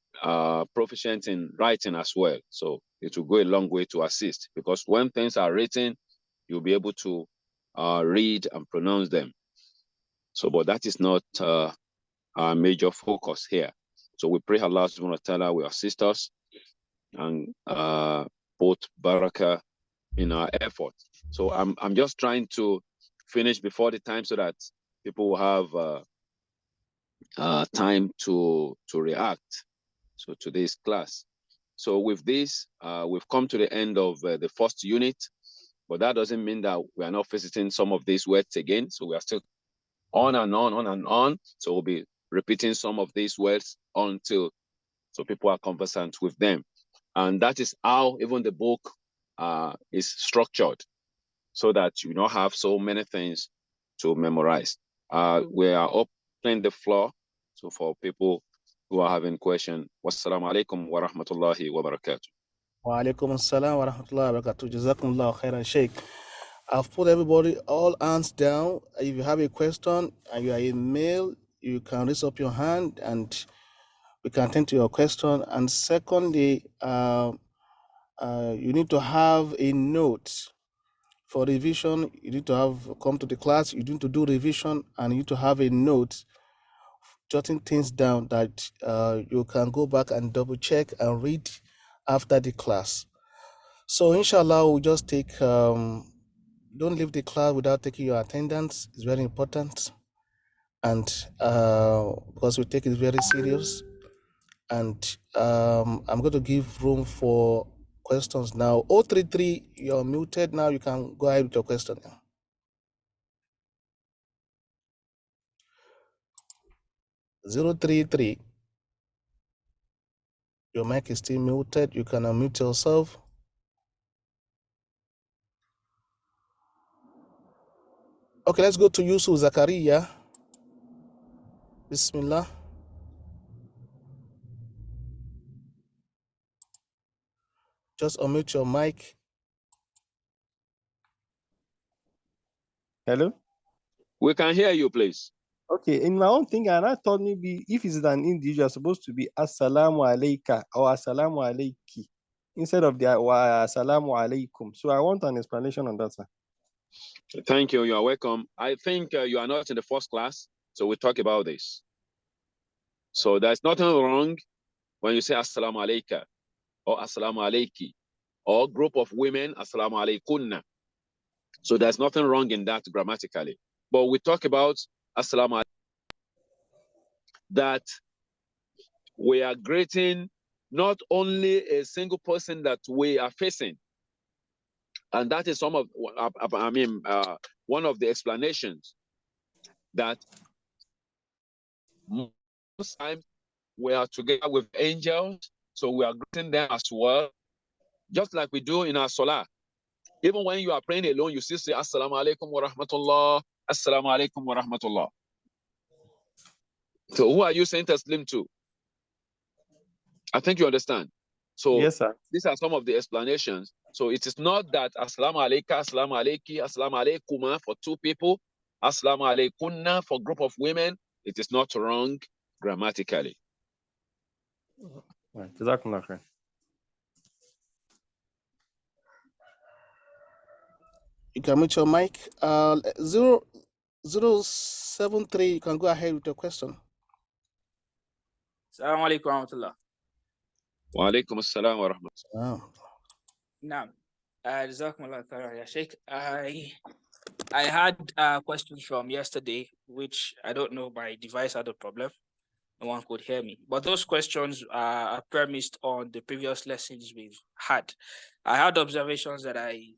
proficient in writing as well. So it will go a long way to assist, because when things are written, you'll be able to read and pronounce them. So, but that is not our major focus here. So we pray Allah subhanahu wa ta'ala will assist us and put barakah in our effort. So I'm just trying to finish before the time so that people will have time to react to today's class. So with this, we've come to the end of the first unit, but that doesn't mean that we are not visiting some of these words again. So we are still on and on. So we'll be repeating some of these words until so people are conversant with them. And that is how even the book is structured, so that you don't have so many things to memorize. We are opening the floor so for people who are having questions. Wassalamu alaikum wa rahmatullahi wa barakatuh. Wa alaikum assalam wa rahmatullahi wa barakatuh. Jazakumullah khairan, Sheikh. I've put everybody all hands down. If you have a question and you are in mail, you can raise up your hand and we can attend to your question. And secondly, you need to have a note for revision. You need to have come to the class. You need to do revision, and you need to have a note jotting things down that you can go back and double check and read after the class. So inshallah, we'll just take. Don't leave the class without taking your attendance. It's very important, and because we take it very serious. And I'm going to give room for questions now. 033, you're muted now. You can go ahead with your question now. 033, your mic is still muted. You can unmute yourself. Okay, let's go to Yusuf Zakaria. Bismillah. Just unmute your mic. Hello? We can hear you, please. Okay, in my own thing, and I thought maybe if it's an individual, supposed to be Assalamu alayka or Assalamu alayki instead of the Assalamu alaykum. So I want an explanation on that, sir. Thank you. You are welcome. I think you are not in the first class, so we'll talk about this. So there's nothing wrong when you say Assalamu alayka or Assalamu alayki, or group of women, Assalamu alaykunna. So there's nothing wrong in that grammatically. But we talk about Assalamu alaykum, that we are greeting not only a single person that we are facing. And that is one of the explanations that most times we are together with angels, so we are greeting them as well, just like we do in our salah. Even when you are praying alone, you still say Assalamu alaikum wa rahmatullah, Assalamu alaikum wa rahmatullah. So who are you saying taslim to? I think you understand. So Yes, sir. these are some of the explanations. So it is not that Assalamu alaikum, Assalamu alaiki, Assalamu alaikuma for two people, Assalamu alaikunna for group of women. It is not wrong grammatically. Right. Jazakumullah khair. You can mute your mic. 073, you can go ahead with your question. Assalamu alaikum warahmatullah. Wa alaikum assalam wa rahmatullah. Naam. Jazakumullah khairan, ya Sheikh. I had questions from yesterday, which I don't know, my device had a problem. No one could hear me. But those questions are premised on the previous lessons we've had. I had observations that I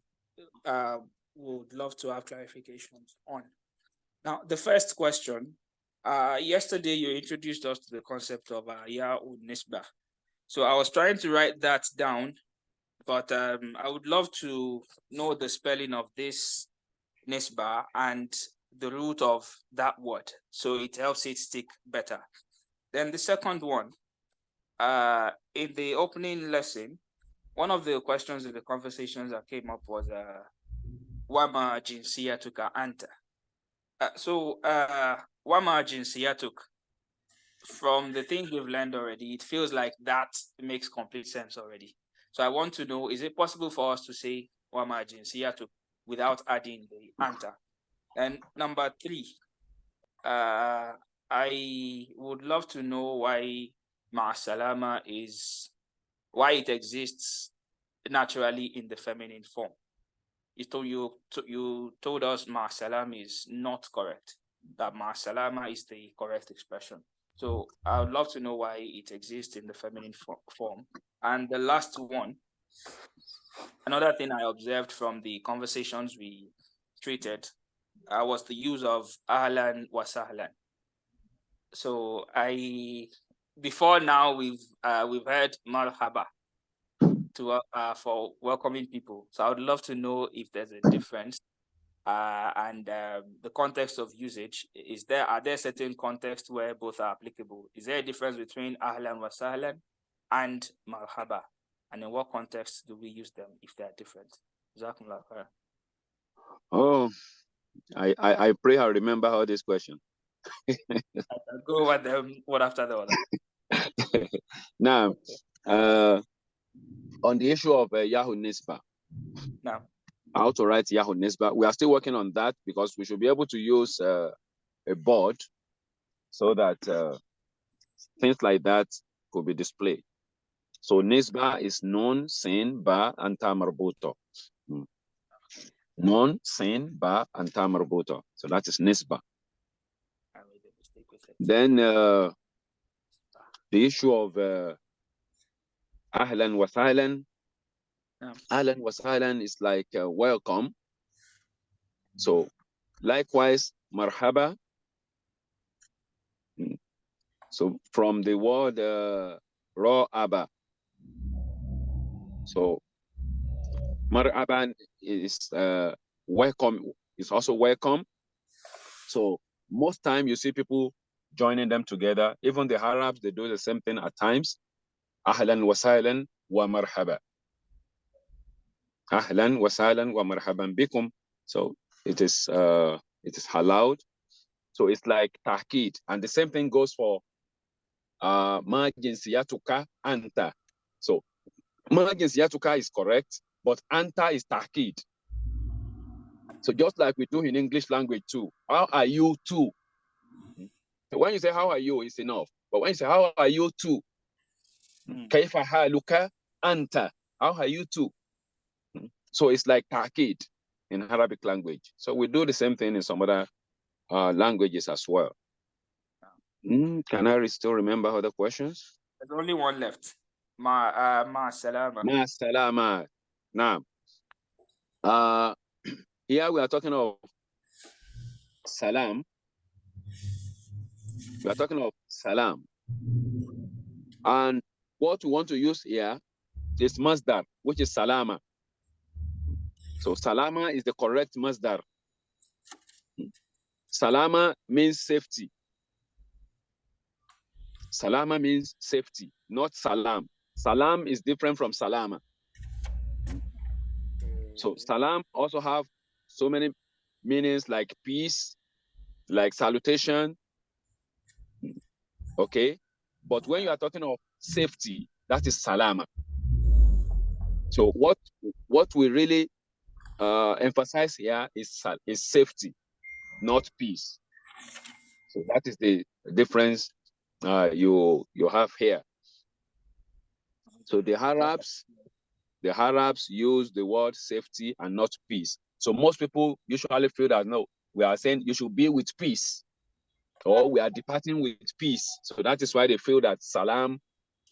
would love to have clarifications on. Now, the first question, yesterday you introduced us to the concept of Ya'ud Nisbah. So I was trying to write that down, but I would love to know the spelling of this Nisbah and the root of that word, so it helps it stick better. Then the second one, in the opening lesson, one of the questions in the conversations that came up was Wama jinsiyatuka anta. So Wama jinsiyatuk, from the things we've learned already, it feels like that makes complete sense already. So I want to know, is it possible for us to say Wama jinsiyatuk without adding the anta? And number three, I would love to know why Ma'asalama why it exists naturally in the feminine form. You told us Ma'asalam is not correct, that Ma'asalama is the correct expression. So I would love to know why it exists in the feminine form. And the last one, another thing I observed from the conversations we treated was the use of ahlan wa sahlan. So before now we've heard marhaba for welcoming people. So I would love to know if there's a difference and the context of usage. Are there certain contexts where both are applicable? Is there a difference between ahlan wa sahlan and marhaba? And in what context do we use them if they are different? Jazakumullah khair. Oh, I pray I remember all these questions. I'll go over them one after the other. Now, on the issue of Yahoo Nisba, Now, how to write Yahoo Nisba, we are still working on that because we should be able to use a board so that things like that could be displayed. So Nisba is nun, sin, ba, and ta marbuto. Nun, sin, ba, and ta marbuto. So that is Nisba. I made a mistake with it. Then the issue of Ahlan wa Sahlan. Ahlan wa Sahlan is like welcome. So likewise, marhaba. So from the word ra'aba. So marhaban is welcome, is also welcome. So most time you see people joining them together. Even the Arabs, they do the same thing at times. Ahlan wa sahlan wa marhaba. Ahlan wa sahlan wa marhaban bikum. So it is allowed. So it's like tahkid. And the same thing goes for ma jinsiyatuka anta. So ma jinsiyatuka is correct, but anta is tahkid. So just like we do in English language too. How are you too? So when you say how are you, it's enough. But when you say how are you too? Kaifa haluka anta. How are you too? So it's like ta'kid in Arabic language. So we do the same thing in some other languages as well. Can I still remember other questions? There's only one left. Ma salama. Ma salama. Now, here we are talking of salam. We are talking of salam. And what we want to use here is masdar, which is salama. So salama is the correct masdar. Salama means safety. Salama means safety, not salam. Salam is different from salama. So salam also have so many meanings like peace, like salutation. Okay. But when you are talking of safety, that is salama. So what we really emphasize here is safety, not peace. So that is the difference you have here. So the Arabs use the word safety and not peace. So most people usually feel that no, we are saying you should be with peace, or we are departing with peace. So that is why they feel that salam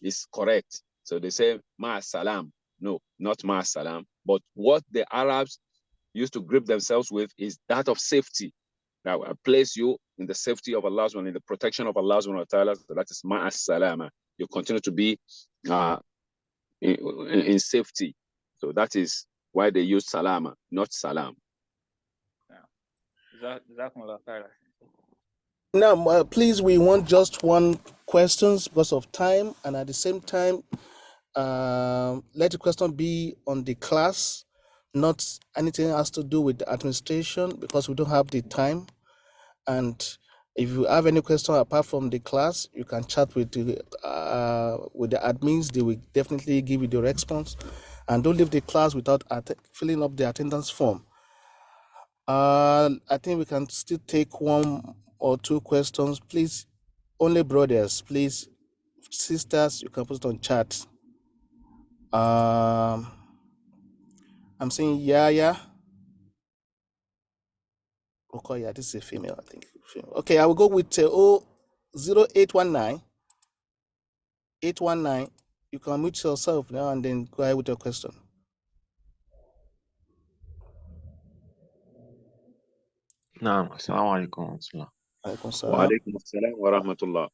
is correct. So they say ma salam. No, not ma salam. But what the Arabs used to grip themselves with is that of safety. Now I place you in the safety of Allah, in the protection of Allah subhanahu wa ta'ala. So that is ma salama. You continue to be in safety. So that is why they use salama, not salam. Now, please, we want just one questions because of time, and at the same time, let the question be on the class, not anything has to do with the administration because we don't have the time. And if you have any question apart from the class, you can chat with the admins. They will definitely give you the response. And don't leave the class without filling up the attendance form. I think we can still take one or two questions. Please, only brothers, please. Sisters, you can put it on chat. I'm saying yeah. Okay, yeah, this is a female, I think. Okay, I will go with 0819. 819. You can mute yourself now and then go ahead with your question. نعم السلام عليكم ورحمة الله. Alaikum salam. Wa alaikum assalam wa rahmatullah.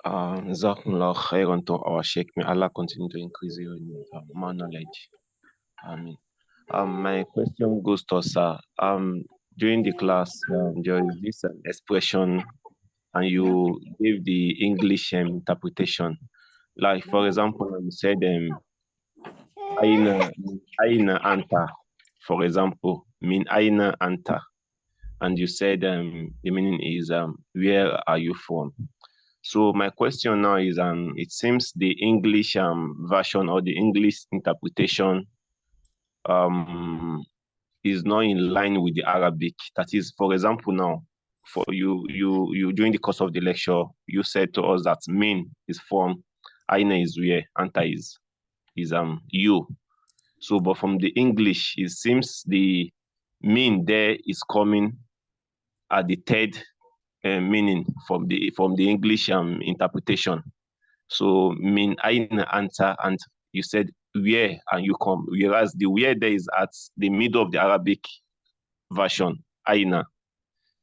Jazakumullah khairan to our Sheikh. May Allah continue to increase you in more knowledge. My question goes to sir. During the class, there is this expression, and you gave the English interpretation. Like, for example, you said aina anta, for example, mean aina anta, and you said the meaning is where are you from? So my question now is it seems the English version or the English interpretation is not in line with the Arabic. That is, for example, now for you during the course of the lecture, you said to us that min is from, aina is where, anta is you. So, but from the English, it seems the min there is coming at the third meaning from the English interpretation. So min aina anta, and you said where and you come, whereas the where there is at the middle of the Arabic version, aina.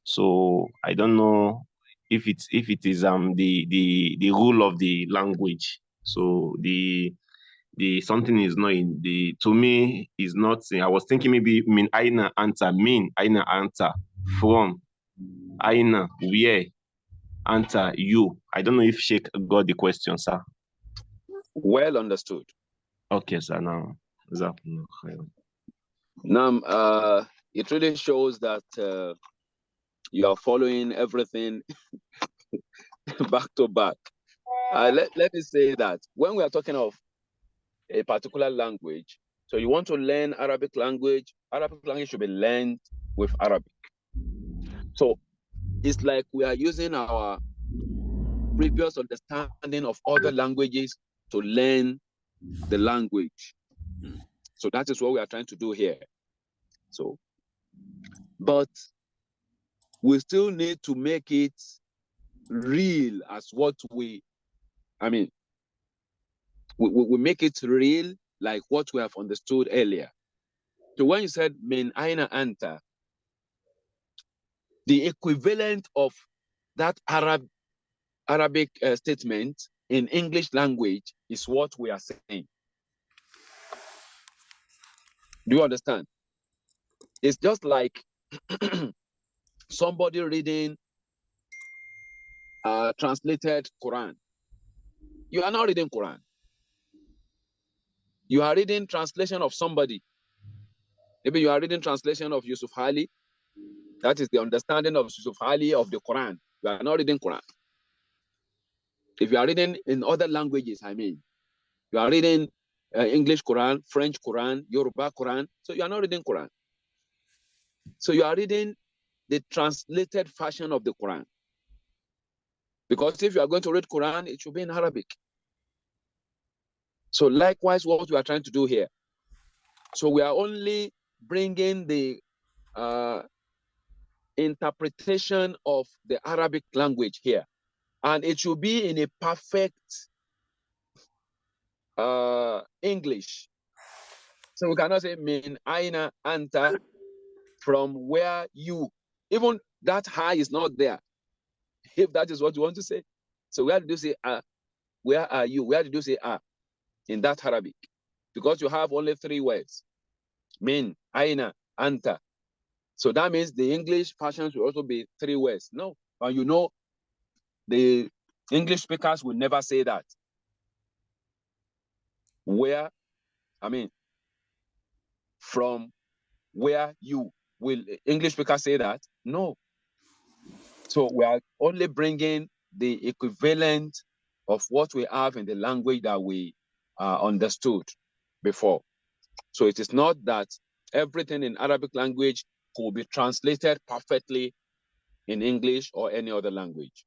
So I don't know if it is the rule of the language. So the something is not in the, to me is not. I was thinking maybe min aina anta, min aina anta, from aina where, anta you. I don't know if Sheikh got the question, sir. Well understood. Okay, sir. Now, it really shows that you are following everything back to back. Let me say that when we are talking of a particular language, so you want to learn Arabic language should be learned with Arabic. So it's like we are using our previous understanding of other languages to learn the language. So that is what we are trying to do here. So, but we still need to make it real as what we I mean, we make it real, like what we have understood earlier. So when you said min aina anta, the equivalent of that Arabic statement in English language is what we are saying. Do you understand? It's just like somebody reading translated Quran. You are not reading Quran. You are reading translation of somebody. Maybe you are reading translation of Yusuf Ali. That is the understanding of Yusuf Ali of the Quran. You are not reading Quran. If you are reading in other languages, I mean, you are reading English Quran, French Quran, Yoruba Quran. So you are not reading Quran. So you are reading the translated version of the Quran. Because if you are going to read Quran, it should be in Arabic. So likewise, what we are trying to do here. So we are only bringing the interpretation of the Arabic language here. And it should be in a perfect English. So we cannot say min aina anta, from where you, even that high is not there, if that is what you want to say. So where did you say where are you? Where did you say in that Arabic? Because you have only 3 words. Min, aina, anta. So that means the English version should also be 3 words. No, but you know, the English speakers will never say that. Where, I mean, from where you, will English speakers say that? No. So we are only bringing the equivalent of what we have in the language that we understood before. So it is not that everything in Arabic language could be translated perfectly in English or any other language.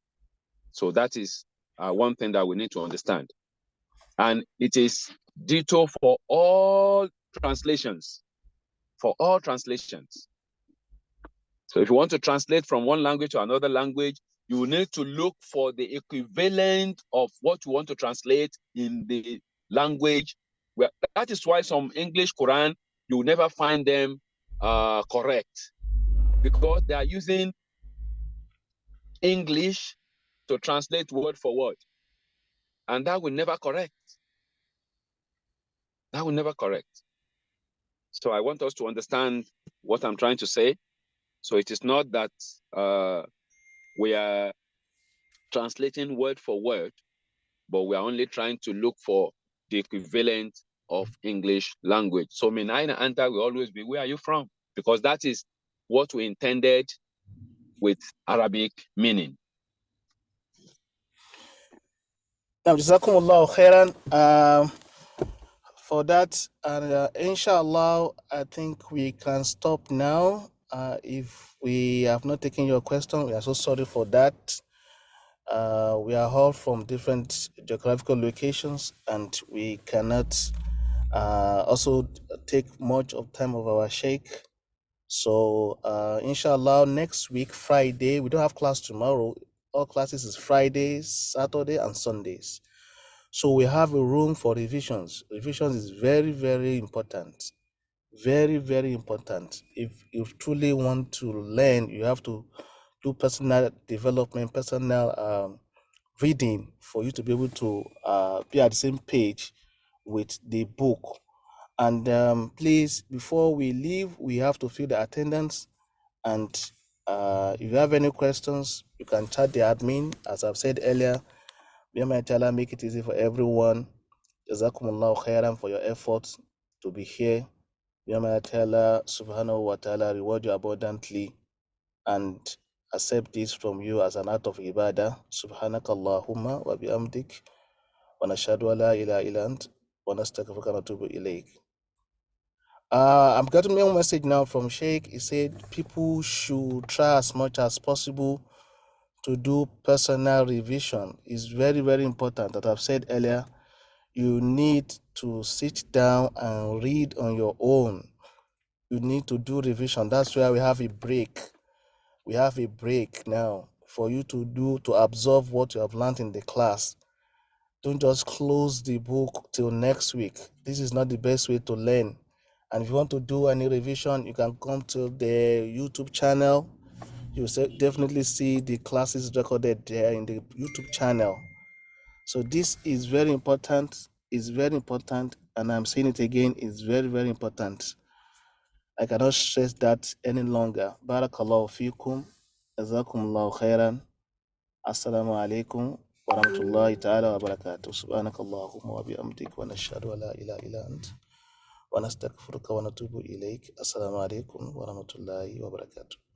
So that is one thing that we need to understand. And it is ditto for all translations, for all translations. So if you want to translate from one language to another language, you need to look for the equivalent of what you want to translate in the language. Well, that is why some English Quran, you will never find them correct, because they are using English to translate word for word. And that will never correct. That will never correct. So I want us to understand what I'm trying to say. So it is not that we are translating word for word, but we are only trying to look for the equivalent of English language. So min aina anta will always be, where are you from? Because that is what we intended with Arabic meaning. Now, Jazakumullah khairan for that. And inshallah, I think we can stop now. If we have not taken your question, we are so sorry for that. We are all from different geographical locations, and we cannot also take much of time of our sheikh. So inshallah, next week, Friday, we don't have class tomorrow. All classes is Fridays, Saturday, and Sundays. So we have a room for revisions. Revisions is very, very important. Very, very important. If you truly want to learn, you have to do personal development, personal reading for you to be able to be at the same page with the book. And please, before we leave, we have to fill the attendance. And if you have any questions, you can chat the admin. As I've said earlier, may Allah Ta'ala make it easy for everyone. Jazakumullahu khairan for your efforts to be here. May Allah Ta'ala subhanahu wa ta'ala reward you abundantly and accept this from you as an act of ibadah. Subhanakallahumma wa bihamdik wa nashhadu an la ilaha illa ant wa nastaghfiruka wa natubu ilayk. I'm getting a message now from Sheikh. He said people should try as much as possible to do personal revision. It's very, very important. That I've said earlier, you need to sit down and read on your own. You need to do revision. That's why we have a break. We have a break now for you to absorb what you have learned in the class. Don't just close the book till next week. This is not the best way to learn. And if you want to do any revision, you can come to the YouTube channel. You'll definitely see the classes recorded there in the YouTube channel. So this is very important. It's very important. And I'm saying it again, it's very, very important. I cannot stress that any longer. Barakallahu fikum. Jazakumullahu khairan. Assalamu alaikum wa rahmatullahi ta'ala wa barakatuh. Subhanakallahumma wa bihamdik wa nashhadu an la ilaha illa ant wa nastaghfiruka wa natubu ilayk. Assalamu alaikum wa rahmatullahi wa barakatuh.